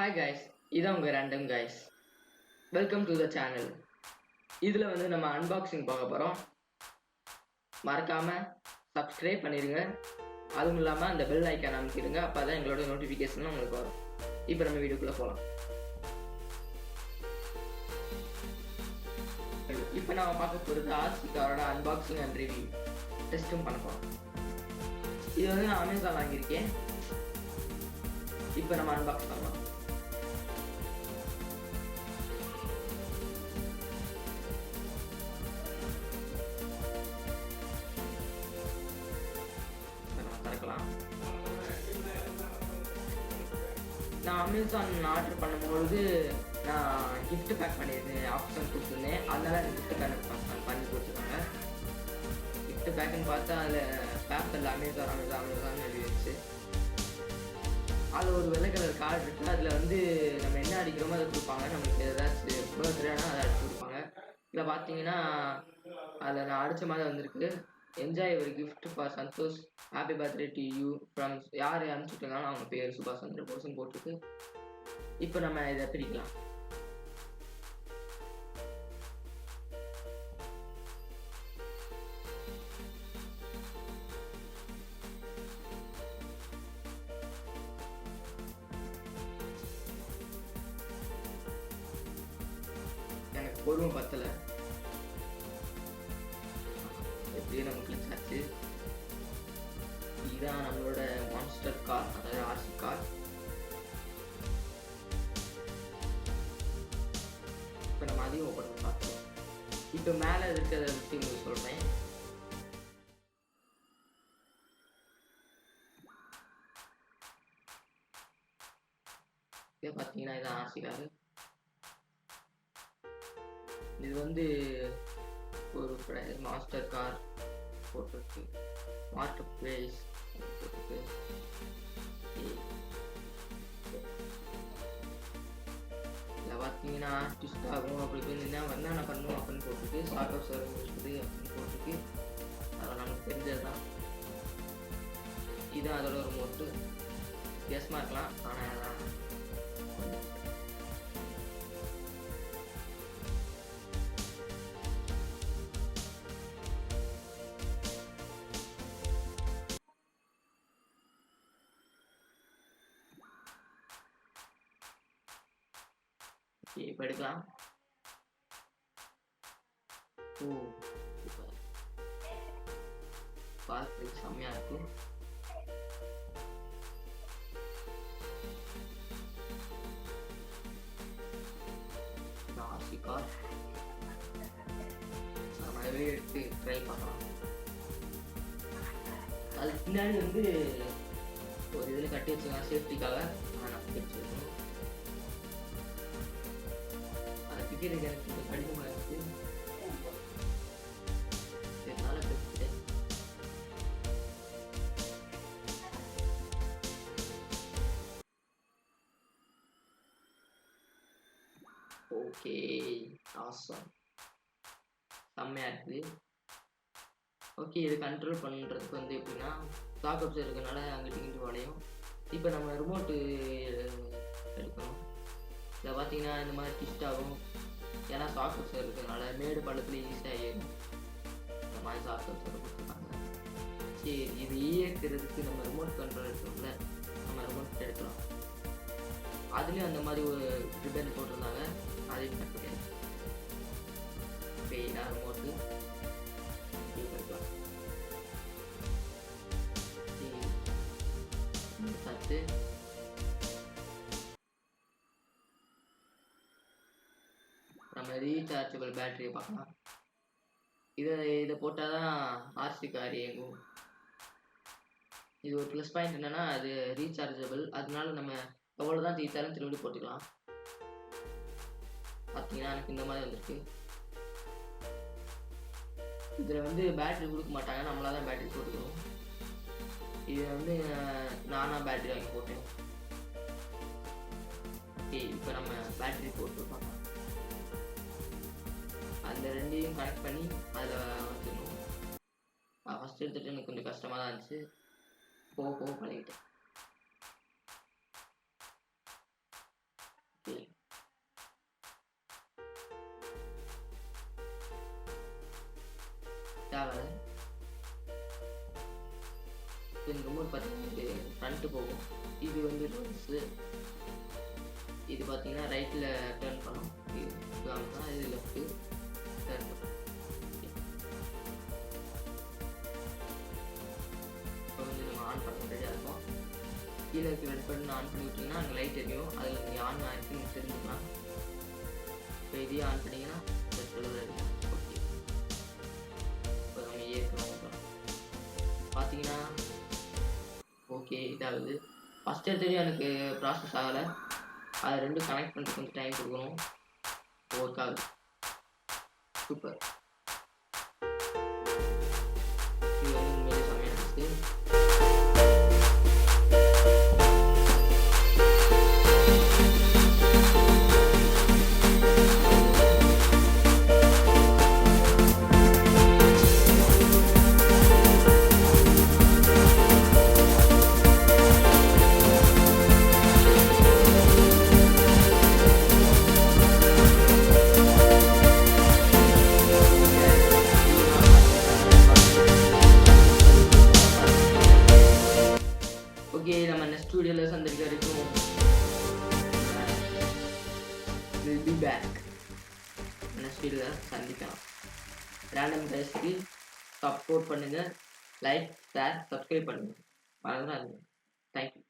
Hi guys, இதான் உங்கள் random guys. Welcome to the channel. இதில் வந்து நம்ம அன்பாக்சிங் பார்க்க போகிறோம். மறக்காமல் சப்ஸ்கிரைப் பண்ணிடுங்க. அதுவும் இல்லாமல் அந்த பெல் ஐக்கான் அமைக்கிடுங்க. அப்போ தான் எங்களோட நோட்டிஃபிகேஷன் உங்களுக்கு வரும். இப்போ நம்ம வீடியோக்குள்ளே போகலாம். இப்போ நம்ம பார்க்க போகிறது ஆர்சி காரோட அன்பாக்சிங் அண்ட் ரிவ்யூ டெஸ்ட்டும் பண்ண போகிறோம். இது வந்து நான் அமேசான் வாங்கியிருக்கேன். இப்போ நம்ம அன்பாக்ஸ் பண்ணலாம். நான் அமேசான் ஆர்டர் பண்ணும்பொழுது நான் கிஃப்ட் பேக் பண்ணியிருந்தேன், ஆப்ஷன் கொடுத்துருந்தேன். அதனால அந்த கிஃப்ட் பேக் பண்ணி கொடுத்துருக்காங்க. கிஃப்ட் பேக்குன்னு பார்த்தா அதில் பேப்பரில் அமேசான் எழுதிடுச்சு. அதில் ஒரு வெள்ளை கலர் கார்டு இருக்குது. அதில் வந்து நம்ம என்ன அடிக்கிறோமோ அதை கொடுப்பாங்க. நமக்கு ஏதாச்சும் பர்த்டேனா அதை அடிச்சு கொடுப்பாங்க. இதில் பார்த்தீங்கன்னா அதில் நான் அடித்த மாதிரி வந்திருக்கு. என்ஜாய் ஒரு gift for Santhosh, happy birthday to you from யார் அனுப்பிச்சுட்டாலும் அவங்க பேர் சுபாஷ் சந்திர போஸ்ன்னு போட்டிருக்கு. இப்போ நம்ம இதை பிரிக்கலாம். எனக்கு பொறுமை பத்தலை. எப்படியும் நம்ம கிளிச்சாச்சு. இதுதான் நம்மளோட மான்ஸ்டர் கார், அதாவது ஆர்சி கார். இப்போ நம்ம அதையும் ஓப்பன் பண்ணி பார்க்கலாம். இப்போ மேலே இருக்கிறத பற்றி உங்களுக்கு சொல்கிறேன். இதை பார்த்தீங்கன்னா இதுதான் ஆர்சி கார். இது வந்து ஒரு மாஸ்டர் கார் போட்டிருக்கு, மார்க்கெட் பிளேஸ் போட்டிருக்கு. இதில் பார்த்தீங்கன்னா ட்விஸ்ட் ஆகும் அப்படி என்னென்ன பண்ணணும் அப்படின்னு போட்டிருக்கு. ஷார்ட் ஆஃப் சர்வ் இருக்குது அப்படின்னு போட்டிருக்கு. அதை நமக்கு தெரிஞ்சது தான். இதுதான் அதோட ஒரு மோட்டு. வித்தியாசமாக இருக்கலாம், ஆனால் அதான் இப்போ எடுக்கலாம். பார்த்து செம்மையா இருக்கு. ஆர்சி கார் நம்ம எடுத்து ட்ரை பண்ணலாம். அதுக்கு பின்னாடி வந்து ஒரு இதில் கட்டி வச்சுக்கலாம் சேஃப்டிக்காக. கட்டி வச்சுருக்கணும். எனக்கு கடினமாக இருக்கு. இதனால கற்றுக்கிட்டேன். ஓகே, ஆசம், செம்மையா இருக்குது. ஓகே, இது கண்ட்ரோல் பண்ணுறதுக்கு வந்து எப்படின்னா ஷாக் அப்ஸ் இருக்கனால அங்கிட்டு இங்கிட்டு வளையும். இப்போ நம்ம ரிமோட்டு எடுக்கணும். இதில் பார்த்தீங்கன்னா இந்த மாதிரி ட்விஸ்ட் ஆகும். ஏன்னா ஷாக் அப்ஸ் இருக்கிறதுனால மேடு பள்ளத்துல ஈஸியாக ஏறும். இந்த மாதிரி ஷாக் அப்ஸ் கொடுத்துருக்காங்க. சரி, இது இயக்கிறதுக்கு நம்ம ரிமோட் கண்ட்ரோல் எடுக்கணும்ல, நம்ம ரிமோட் எடுக்கலாம். அதுலேயும் அந்த மாதிரி ஒரு ரிப்பன் போட்டிருந்தாங்க, அதையும் கட் பண்ணியாச்சு. பெயினா ரிமோட்டு எடுக்கலாம். சத்து நம்ம ரீசார்ஜபிள் பேட்டரியை பார்க்கலாம். இதை போட்டால் தான் ஆர்சி கார் இயங்கும். இது ஒரு ப்ளஸ் பாயிண்ட் என்னென்னா அது ரீசார்ஜபிள். அதனால நம்ம எவ்வளோ தான் தீர்த்தாலும் திரும்பி போட்டுக்கலாம். பார்த்தீங்கன்னா எனக்கு இந்த மாதிரி வந்துருக்கு. இதில் வந்து பேட்டரி கொடுக்க மாட்டாங்க, நம்மளாக தான் பேட்டரி போட்டுக்கணும். இது வந்து நானாக பேட்டரி வாங்கி போட்டேன். ஓகே, இப்போ நம்ம பேட்டரி போட்டு பார்க்கலாம். அந்த ரெண்டையும் கனெக்ட் பண்ணி அதில் வச்சுக்கணும். ஃபஸ்ட் எடுத்துகிட்டு எனக்கு கொஞ்சம் கஷ்டமாக தான் இருந்துச்சு. போக பழகிட்டேன். தென் ரிமோட் பார்த்தீங்கன்னா இது ஃப்ரண்ட்டு போகும். இது வந்து ரிவர்ஸு. இது பார்த்தீங்கன்னா ரைட்டில் டர்ன் பண்ணும். இது வாங்கினா இது லெஃப்ட்டு டர்ன் பண்ணும். இப்போ வந்து நம்ம ஆன் பண்ண ரெடியாக இருக்கோம். கீழே இருக்க ரெட் பட்டன் ஆன் பண்ணி விட்டிங்கன்னா அங்கே லைட் எரியும். அதில் நீங்கள் ஆன் ஆகிருக்குன்னு தெரிஞ்சுக்கலாம். இப்போ இதையும் ஆன் பண்ணிங்கன்னா ஓகே. இப்போ நம்ம ஏற்கனவே பார்த்தீங்கன்னா ஓகே இதாகுது. ஃபஸ்ட் எடுத்தோடய எனக்கு ப்ராசஸ் ஆகலை. அதை ரெண்டும் கனெக்ட் பண்ணுறதுக்கு கொஞ்சம் டைம் கொடுக்கணும். ஒர்க் ஆகுது. சூப்பர். இது வந்து உண்மையிலே செம்மையாக இருந்துச்சு. ஓகே, நம்ம நெக்ஸ்ட் வீடியோவில் சந்திக்கிற வரைக்கும் வில் பி பேக். நெக்ஸ்ட் வீடியோவில் சந்திக்கலாம். ரேண்டம் கைஸ்க்கு சப்போர்ட் பண்ணுங்கள். லைக், ஷேர், சப்ஸ்கிரைப் பண்ணுங்கள். மறந்துடாதீங்க. தேங்க்யூ.